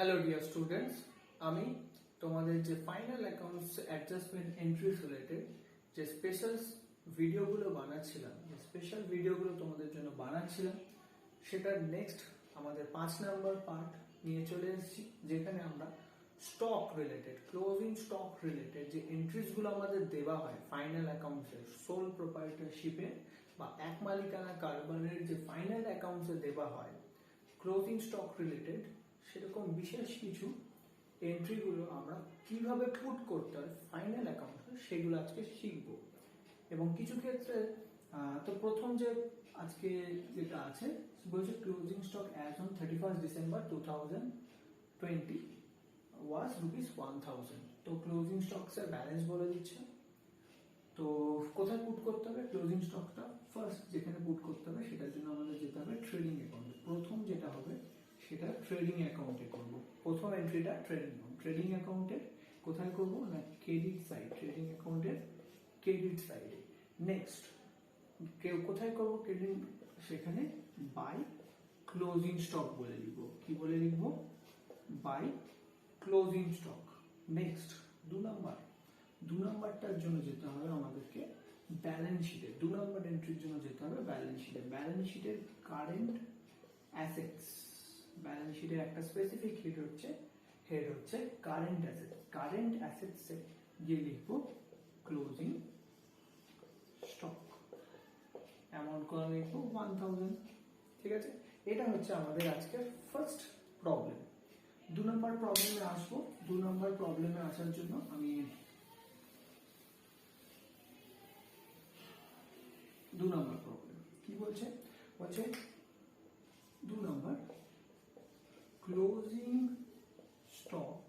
Hello dear students, আমি তোমাদের যে final accounts adjustment entries related যে স্পেশাল ভিডিওগুলো বানাচ্ছিলাম, স্পেশাল ভিডিওগুলো তোমাদের জন্য বানাচ্ছিলাম, সেটার নেক্সট আমাদের 5 নাম্বার পার্ট নিয়ে চলে এসেছি, যেখানে আমরা stock related, closing stock related যে এন্ট্রিজগুলো আমাদের দেওয়া হয় ফাইনাল অ্যাকাউন্টসের সোল প্রোপাইটারশিপে বা এক মালিকানা কারবারের যে ফাইনাল অ্যাকাউন্টসে দেওয়া হয় ক্লোজিং স্টক রিলেটেড, সেরকম বিশেষ কিছু এন্ট্রিগুলো আমরা কিভাবে পুট করতে হয় ফাইনাল অ্যাকাউন্টে সেগুলো আজকে শিখবো। এবং কিছু ক্ষেত্রে তো প্রথম যে আজকে যেটা আছে বলছে closing stock as on 31st December 2020 ওয়াজ ₹1000। তো ক্লোজিং স্টকস এর ব্যালেন্স বলে দিচ্ছে। তো কোথায় পুট করতে হবে ক্লোজিং স্টকটা? ফার্স্ট যেখানে পুট করতে হবে সেটার জন্য আমাদের যেতে হবে ট্রেডিং অ্যাকাউন্টে। প্রথম যেটা হবে সেটা ট্রেডিং অ্যাকাউন্টে করব। প্রথম এন্ট্রিটা ট্রেডিং অ্যাকাউন্টে কোথায় করব না ক্রেডিট সাইড, ট্রেডিং অ্যাকাউন্টের ক্রেডিট সাইডে। নেক্সট কোথায় করব ট্রেডিং? সেখানে বাই ক্লোজিং স্টক বলে লিখব। কি বলে লিখব? By closing stock. নেক্সট দু নাম্বারটার জন্য যেতে হবে আমাদেরকে ব্যালেন্স শিটে। 2 নম্বর এন্ট্রির জন্য যেতে হবে ব্যালেন্স শিটে। ব্যালেন্স শিটের কারেন্ট অ্যাসেটস, ব্যালেন্স শিটের একটা স্পেসিফিক হেড হচ্ছে কারেন্ট অ্যাসেট। কারেন্ট অ্যাসেটস এ গিয়ে লিখবো ক্লোজিং স্টক, অ্যামাউন্ট করে লিখবো 1000। ঠিক আছে, এটা হচ্ছে আমাদের আজকের ফার্স্ট প্রবলেম। 2 নম্বর প্রবলেমে আসবো। 2 নম্বর প্রবলেমে আসার জন্য আমি 2 নম্বর প্রবলেম কি বলছে? 2 নম্বর closing stock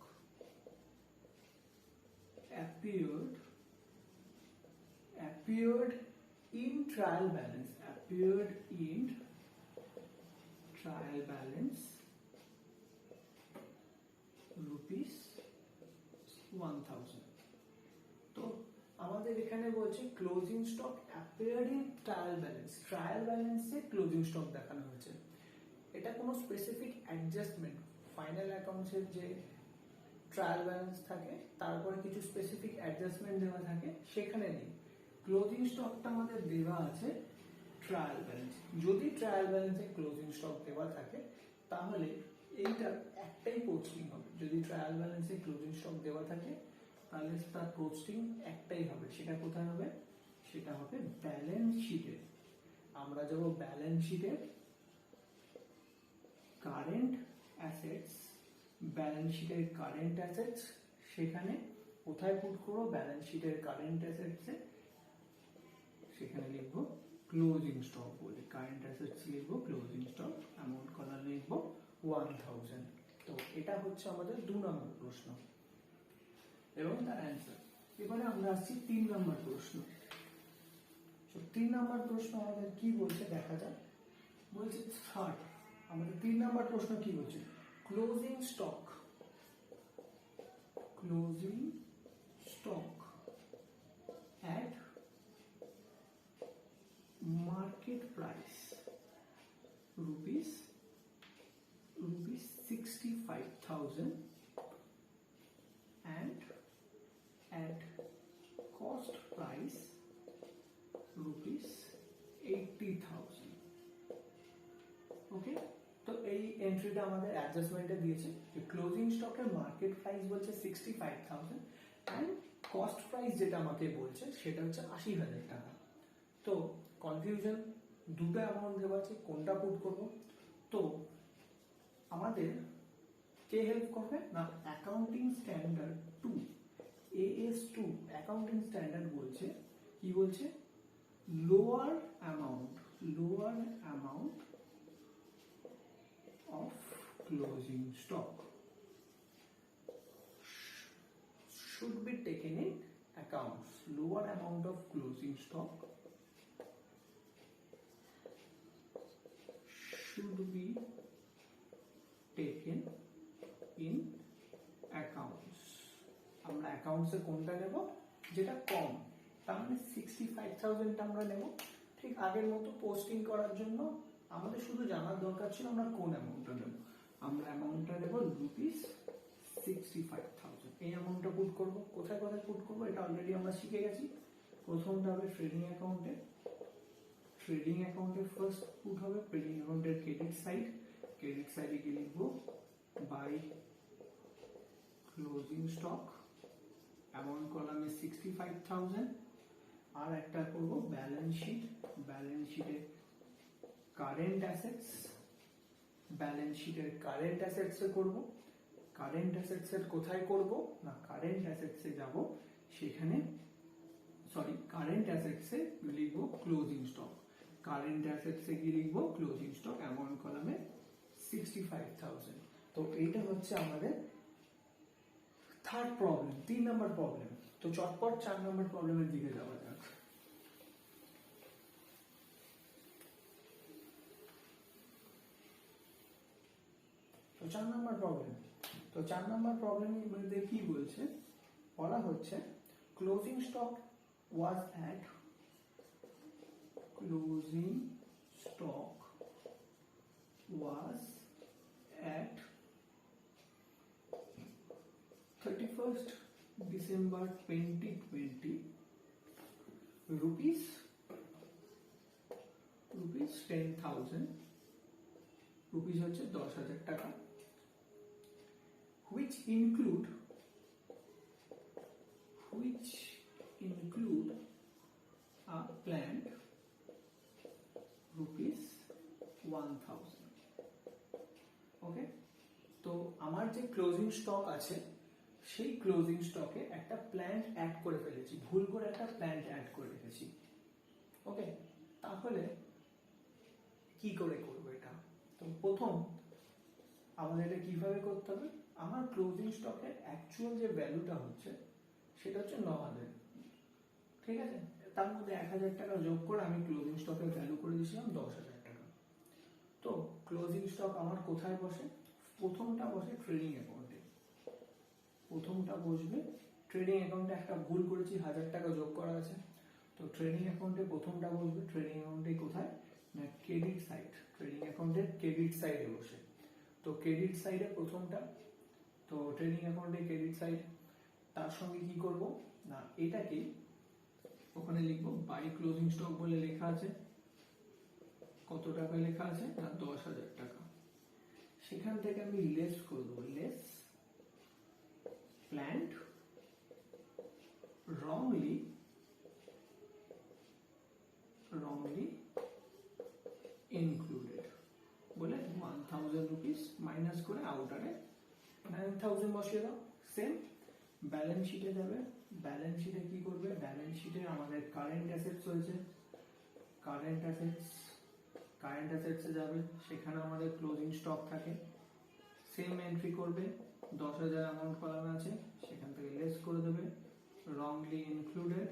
appeared in trial balance, ₹1000। তো আমাদের এখানে বলছে closing stock appeared in trial balance. Trial ব্যালেন্সে ক্লোজিং স্টক দেখানো হয়েছে। এটা কোনো স্পেসিফিক অ্যাডজাস্টমেন্ট, ফাইনাল অ্যাকাউন্টসের যে ট্রায়াল ব্যালেন্স থাকে তারপরে কিছু স্পেসিফিক অ্যাডজাস্টমেন্ট দেওয়া থাকে, সেখানে নেই। ক্লোজিং স্টকটা আমাদের দেওয়া আছে ট্রায়াল ব্যালেন্স। যদি ট্রায়াল ব্যালেন্সে ক্লোজিং স্টক দেওয়া থাকে তাহলে এইটার একটাই পোস্টিং হবে। যদি ট্রায়াল ব্যালেন্সে ক্লোজিং স্টক দেওয়া থাকে তাহলে তার পোস্টিং একটাই হবে। সেটা কোথায় হবে? সেটা হবে ব্যালেন্স শিটে। আমরা যাব ব্যালেন্স শিটে, কারেন্ট অ্যাসেটস, ব্যালেন্স শিটের কারেন্ট অ্যাসেটস, সেখানে কোথায় পুট করবো? ব্যালেন্স শিটের কারেন্ট অ্যাসেটসে, সেখানে লিখবো ক্লোজিং স্টক বলে। কারেন্ট অ্যাসেটস লিখবো ক্লোজিং স্টক, অ্যামাউন্ট কলার লিখবো 1000। তো এটা হচ্ছে আমাদের 2 নম্বর প্রশ্ন এবং তার অ্যান্সার। এবারে আমরা আসছি 3 নম্বর প্রশ্ন। 3 নম্বর প্রশ্ন আমাদের কি বলছে দেখা যাক। বলছে থার্ড, আমাদের 3 নম্বর প্রশ্ন কি বলছে? Closing stock at market price rupees 65,000 and at cost price rupees 80,000। ওকে, তো এই এন্ট্রিটা আমাদের অ্যাডজাস্টমেন্টে দিয়েছে যে ক্লোজিং স্টকের মার্কেট প্রাইস বলছে 65,000 এন্ড কস্ট প্রাইস যেটা আমাকে বলছে সেটা হচ্ছে 80,000 টাকা। তো কনফিউশন, দুটো অ্যামাউন্ট দেওয়া আছে, কোনটা পুট করব? তো আমাদের কে হেল্প করবে না accounting standard 2 AS2 accounting standard বলছে কি বলছে? Lower amount of closing stock should be taken in accounts. Lower amount of closing stock should be taken in accounts. আমরা অ্যাকাউন্টসে কোনটা নেব? যেটা কম, তার মানে 65,000 আমরা নেব। ঠিক আগের মতো পোস্টিং করার জন্য আমাদের শুধু জানার দরকার ছিল আমরা কোন অ্যামাউন্টটা নেব। আমরা অ্যামাউন্টটা নেব রুপিস 65,000 এই অ্যামাউন্টটা পুট করব। কোথায় কোথায় পুট করব এটা অলরেডি আমরা শিখে গেছি। প্রথমটা হবে ট্রেডিং অ্যাকাউন্টে। ট্রেডিং অ্যাকাউন্টে ফার্স্ট পুট হবে ট্রেডিং অ্যাকাউন্টের ক্রেডিট সাইড। ক্রেডিট সাইডে কি লিখবো? বাই ক্লোজিং স্টক, অ্যামাউন্ট কলামে 65,000। আর একটা করব ব্যালেন্স শিট। ব্যালেন্স শিটে কারেন্ট অ্যাসেটস, ব্যালেন্স শিটের কারেন্ট অ্যাসেটসে করব। কারেন্ট অ্যাসেটসের কোথায় করব না, কারেন্ট অ্যাসেটসে যাব, সেখানে সরি কারেন্ট অ্যাসেটসে লিখবো ক্লোজিং স্টক। কারেন্ট অ্যাসেটসে কি লিখবো? ক্লোজিং স্টক, অ্যামাউন্ট কলামে 65,000। তো এইটা হচ্ছে আমাদের থার্ড প্রবলেম, 3 নম্বর প্রবলেম। তো চটপট 4 নম্বর প্রবলেমের দিকে যাওয়া যাক। তো 4 নম্বর প্রবলেম, তো 4 নম্বর প্রবলেমের মধ্যে কি বলছে? বলা হচ্ছে closing stock was at, closing stock was at 31st December 2020 rupees 10,000, rupees হচ্ছে 10,000 টাকা, which include a planned rupees 1,000। ওকে, তো আমার যে ক্লোজিং স্টক আছে সেই ক্লোজিং স্টকে একটা প্ল্যান্ট অ্যাড করে ফেলেছি, ভুল করে একটা প্ল্যান্ট অ্যাড করে রেখেছি। ওকে, তাহলে কি করে করব এটা? তো প্রথম আমাদের এটা কিভাবে করতে হবে? আমার ক্লোজিং স্টকের অ্যাকচুয়াল যে ভ্যালুটা হচ্ছে সেটা হচ্ছে 9,000, ঠিক আছে? তার মধ্যে 1,000 টাকা যোগ করে আমি ক্লোজিং স্টকের ভ্যালু করে দিয়েছিলাম 10,000 টাকা। তো ক্লোজিং স্টক আমার কোথায় বসে? প্রথমটা বসে ট্রেডিং অ্যাকাউন্টে। প্রথমটা বসবে ট্রেডিং অ্যাকাউন্টে, একটা ভুল করেছি, 1,000 টাকা যোগ করা আছে। তো ট্রেডিং অ্যাকাউন্টে প্রথমটা বসবে। ট্রেডিং অ্যাকাউন্টে কোথায় না, ক্রেডিট সাইড, ট্রেডিং অ্যাকাউন্টের ক্রেডিট সাইডে বসে। তো ক্রেডিট সাইডে প্রথমটা, তো ট্রেডিং অ্যাকাউন্টে ক্রেডিট সাইড, তার সঙ্গে কি করব না, এটাকে ওখানে লিখবো বাই ক্লোজিং স্টক বলে লেখা আছে। কত টাকা লেখা আছে না, 10,000 টাকা। সেখান থেকে আমি লেস করব, লেস planned wrongly included বলে 1,000 রুপিস মাইনাস করে আউটারে 9,000 বসিয়ে দাও। সেম ব্যালেন্স শিটে যাবে। ব্যালেন্স শিটে কি করবে? ব্যালেন্স শিটে আমাদের কারেন্ট অ্যাসেটস রয়েছে, কারেন্ট অ্যাসেটসে যাবে, সেখানে আমাদের ক্লোজিং স্টক থাকে। সেম এন্ট্রি করবে, 10,000 অ্যামাউন্ট কলামে আছে, সেখান থেকে লেস করে দেবে, রংলি ইনক্লুডেড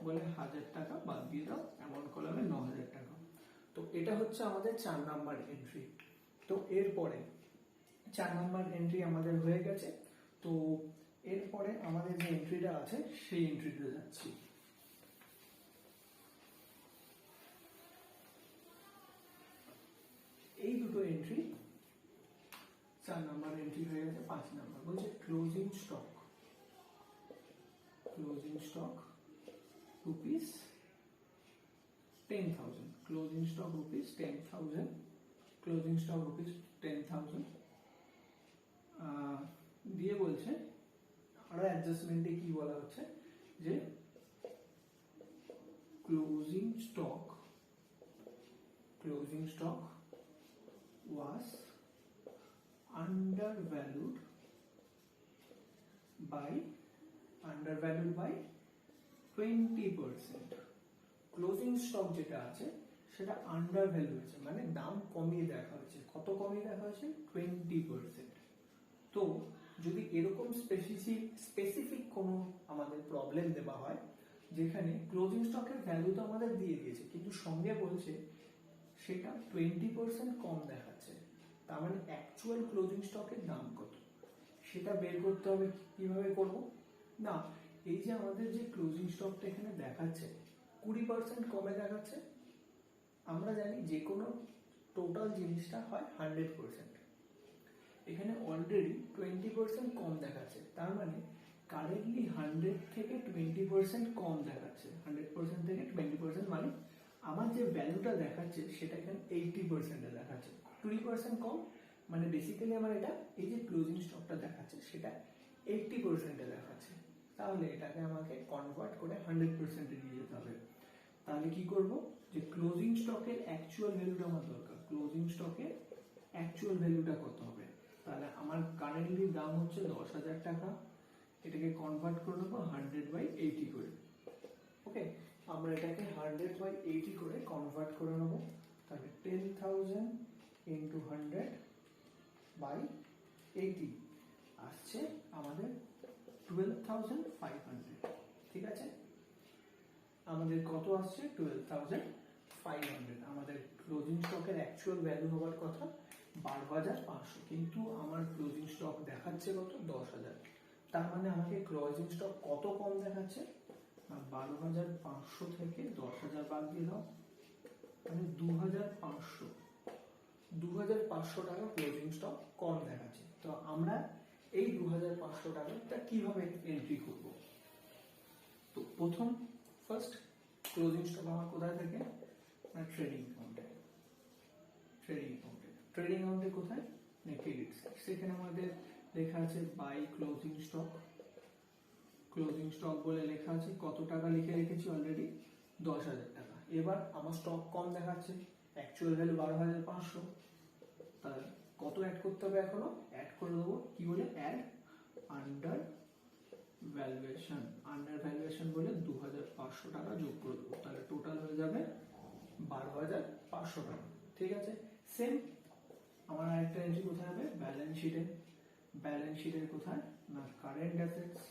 বলে 1,000 টাকা বাদ দিয়ে দাও, অ্যামাউন্ট কলামে 9,000 টাকা। তো এটা হচ্ছে আমাদের 4 নাম্বার এন্ট্রি। তো এরপরে 4 নাম্বার এন্ট্রি আমাদের হয়ে গেছে। তো এরপরে আমাদের যে এন্ট্রিটা আছে সেই এন্ট্রিতে যাচ্ছি। এই দুটো এন্ট্রি 4 নাম্বার এন্ট্রি হয়ে গেছে। 5 নাম্বার বলছে closing stock rupees 10,000, closing stock rupees 10,000, closing stock rupees 10,000 দিয়ে বলছে আরো অ্যাডজাস্টমেন্টে কি বলা হচ্ছে যে closing stock was undervalued by 20%। Closing stock যেটা আছে সেটা আন্ডার ভ্যালু হয়েছে, মানে দাম কমিয়ে দেখা হয়েছে। কত কমিয়ে দেখা হয়েছে? 20%। তো যদি এরকম স্পেসিফিক কোনো আমাদের প্রবলেম দেওয়া হয় যেখানে ক্লোজিং স্টকের ভ্যালু তো আমাদের দিয়ে দিয়েছে, কিন্তু সঙ্গে বলছে সেটা 20% কম দেখাচ্ছে, তার মানে অ্যাকচুয়াল ক্লোজিং স্টকের দাম কত সেটা বের করতে হবে। কিভাবে করব না, এই যে আমাদের যে ক্লোজিং স্টকটা এখানে দেখাচ্ছে 20% কমে দেখাচ্ছে। আমরা জানি যে কোনো টোটাল জিনিসটা হয় 100%, এখানে অলরেডি 20% কম দেখাচ্ছে, তার মানে কারেন্টলি 100 থেকে 20% কম দেখাচ্ছে। 100% থেকে 20% মানে আমার যে ভ্যালুটা দেখাচ্ছে সেটা এখানে 80% দেখাচ্ছে, 20% কম, মানে বেসিক্যালি আমার এটা এই যে ক্লোজিং স্টকটা দেখাচ্ছে সেটা 80% দেখাচ্ছে। তাহলে এটাকে আমাকে কনভার্ট করে 100% নিয়ে যেতে হবে। তাহলে কি করব, যে ক্লোজিং স্টকের অ্যাকচুয়াল ভ্যালুটা আমার দরকার। ক্লোজিং স্টকের অ্যাকচুয়াল ভ্যালুটা কত হবে? তাহলে আমার কারেন্টলি দাম হচ্ছে 10,000 টাকা, এটাকে কনভার্ট করে নেবো 100/80 করে। ওকে, আমরা এটাকে 100/80 করে কনভার্ট করে নেবো। তাহলে 10,000 ইন্টু 100/80 আসছে আমাদের 12,500। ঠিক আছে, আমাদের কত আসছে? 12,500। আমাদের ক্লোজিং স্টকের অ্যাকচুয়াল ভ্যালু হওয়ার কথা 12,500, কিন্তু আমার ক্লোজিং স্টক দেখাচ্ছে কত? 10,000। তার মানে আমাকে ক্লোজিং স্টক কত কম দেখাচ্ছে? 12,500 থেকে 10,000 বাদ দিয়ে দাও, মানে 2,500 টাকা ক্লোজিং স্টক কম দেখাচ্ছে। তো আমরা এই 2,500 টাকাটা কিভাবে এন্ট্রি করব? তো ফার্স্ট ক্লোজিং স্টক আমার কোথায় থেকে? ট্রেডিং অ্যাকাউন্টে। ট্রেডিং অ্যাকাউন্টে কোথায়? Credit side. সেখানে আমাদের লেখা আছে by closing stock. Closing stock বলে লেখা আছে, কত টাকা লিখে রেখেছি অলরেডি? 10,000 টাকা। এবার আমার স্টক কম দেখাচ্ছে, অ্যাকচুয়াল ভ্যালু 12,500। তাহলে কত অ্যাড করতে হবে? এখনো অ্যাড করে দেবো, কি বলে? অ্যাড আন্ডার ভ্যালুয়েশন বলে 2,500 টাকা যোগ করে দেবো। তাহলে টোটাল হয়ে যাবে 12,500 টাকা। ঠিক আছে, সেম আমার আরেকটা এন্ট্রি কোথায় হবে? ব্যালেন্স শিটে। ব্যালেন্স শিটের কোথায়? না কারেন্ট অ্যাসেটস।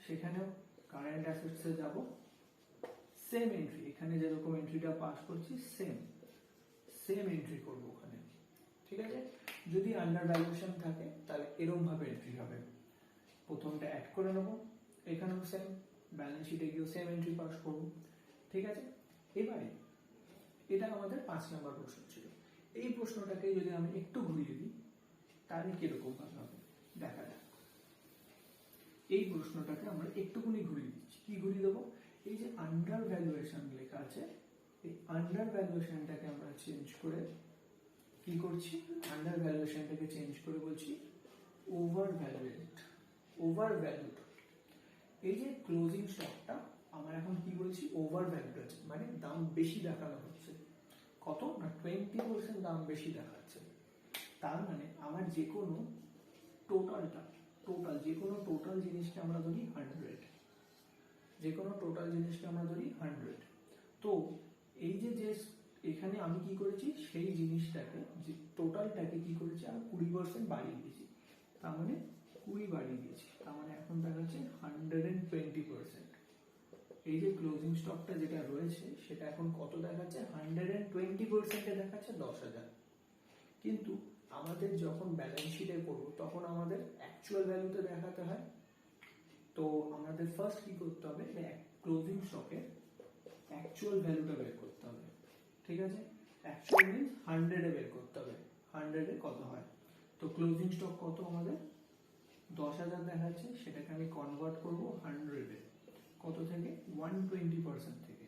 সেখানেও কারেন্ট অ্যাসেটসে যাব, সেম এন্ট্রি, এখানে যেরকম এন্ট্রিটা পাস করছি সেম এন্ট্রি করব ওখানে। ঠিক আছে, যদি আন্ডার ভ্যালুয়েশন থাকে তাহলে এরকম ভাবে এন্ট্রি হবে। প্রথমটা অ্যাড করে নেব, এখানেও সেম, ব্যালেন্স শিটে গিয়েও সেম এন্ট্রি পাস করব। ঠিক আছে, এবারে এটা আমাদের 5 নম্বর প্রশ্ন ছিল। এই প্রশ্নটাকে যদি আমি একটু ঘুরিয়ে দিই তাহলে কিরকম ভাবে হবে দেখা যাক। এই প্রশ্নটাকে আমরা একটুখানি ঘুরিয়ে দিচ্ছি। কি ঘুরিয়ে দেবো? এই যে আন্ডার ভ্যালুয়েশন লেখা আছে, এই আন্ডার ভ্যালুয়েশনটাকে আমরা চেঞ্জ করে কি করছি? আন্ডার ভ্যালুয়েশনটাকে চেঞ্জ করে বলছি ওভার ভ্যালুড। এই যে ক্লোজিং স্টকটা আমার এখন কি বলছি? ওভার ভ্যালুড আছে, মানে দাম বেশি দেখানো হচ্ছে। কত? না 20% দাম বেশি দেখাচ্ছে। তার মানে আমার যে কোনো টোটাল জিনিসকে আমরা ধরি 100, তো এই যে এখানে আমি কি করেছি? সেই জিনিসটাকে, যে টোটালটাকে কি করেছি? আর 20% বাড়িয়ে দিয়েছি, তার মানে 20 বাড়িয়ে দিয়েছি, তার মানে এখন দেখাচ্ছে 120%। এই যে ক্লোজিং স্টকটা যেটা রয়েছে সেটা এখন কত দেখাচ্ছে? 120% দেখাচ্ছে 10,000। কিন্তু আমাদের যখন ব্যালেন্স শিটে করব তখন আমাদের অ্যাকচুয়াল ভ্যালুতে দেখাতে হয়। তো আমাদের ফার্স্ট কি করতে হবে? ক্লোজিং স্টকের অ্যাকচুয়াল ভ্যালুটা বের করতে হবে। ঠিক আছে, অ্যাকচুয়াল মিন্স 100 এ বের করতে হবে। 100 এ কত হয়? তো ক্লোজিং স্টক কত আমাদের? 10,000 দেখাচ্ছে, সেটাকে আমি কনভার্ট করব 100 এ। কত থেকে? 120% থেকে।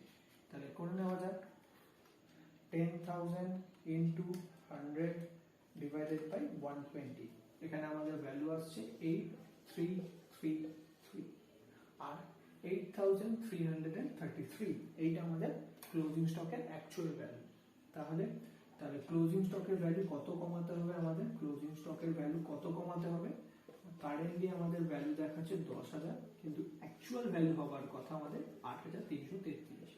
তাহলে করে নেওয়া যাক, 10,000 ইন্টু 100 ডিভাইডেড বাই 120। এখানে আমাদের ভ্যালু আসছে 8333 আর 8,333। এইটা আমাদের ক্লোজিং স্টকের অ্যাকচুয়াল ভ্যালু। তাহলে ক্লোজিং স্টকের ভ্যালু কত কমাতে হবে? আমাদের ক্লোজিং স্টকের ভ্যালু কত কমাতে হবে? কারেন্টলি আমাদের ভ্যালু দেখাচ্ছে 10,000, কিন্তু অ্যাকচুয়াল ভ্যালু হবার কথা আমাদের 8,333।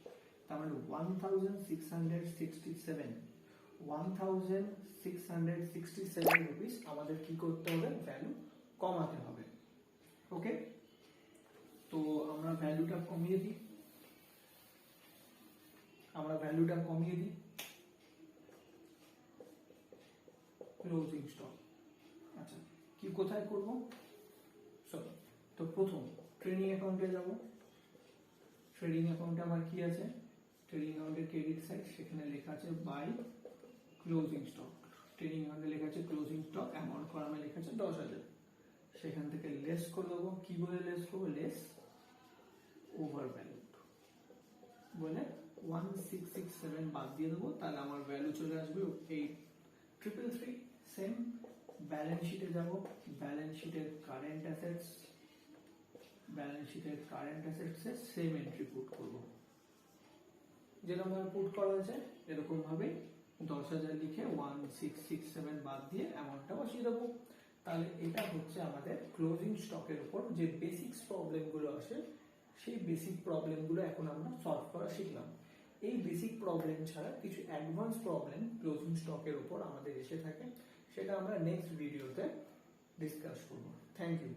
তার মানে 1,667 রুপিস আমাদের কি করতে হবে? ভ্যালু কমাতে হবে। ওকে, তো আমরা ভ্যালুটা কমিয়ে দিই। ক্লোজিং স্টক, আচ্ছা কি কোথায় করব? চলো, তো প্রথম ট্রেডিং অ্যাকাউন্টে যাব। ট্রেডিং অ্যাকাউন্টে আমার কি আছে? ট্রেডিং অ্যাকাউন্টের ক্রেডিট সাইড, সেখানে লেখা আছে বাই ক্লোজিং স্টক। ট্রেডিং অ্যাকাউন্টে লেখা আছে ক্লোজিং স্টক, অ্যামাউন্ট কলামে লেখা আছে 10,000। সেখান থেকে লেস করে দেবো, কি বলে লেস করবো, লেস ওভার ভ্যালুড বলে 1667 বাদ দিয়ে দেবো, তাহলে আমার ভ্যালু চলে আসবে 8333। সেম ব্যালেন্স শিটে যাব, ব্যালেন্স শিটের কারেন্ট অ্যাসেটস, ব্যালেন্স শিটের কারেন্ট অ্যাসেটসে সেম এন্ট্রি পুট করব, যেরকম ভাবে পুট করা হয়েছে এরকম ভাবে 10,000 লিখে 1667 বাদ দিয়ে অ্যামাউন্টটা বসিয়ে দেবো। তাহলে এটা হচ্ছে আমাদের ক্লোজিং স্টকের উপর যে বেসিক্স প্রবলেমগুলো আসে, সেই বেসিক প্রবলেমগুলো এখন আমরা সলভ করা শিখলাম। এই বেসিক প্রবলেম ছাড়া কিছু অ্যাডভান্স প্রবলেম ক্লোজিং স্টকের উপর আমাদের এসে থাকে, সেটা আমরা নেক্সট ভিডিওতে ডিসকাস করব। Thank you.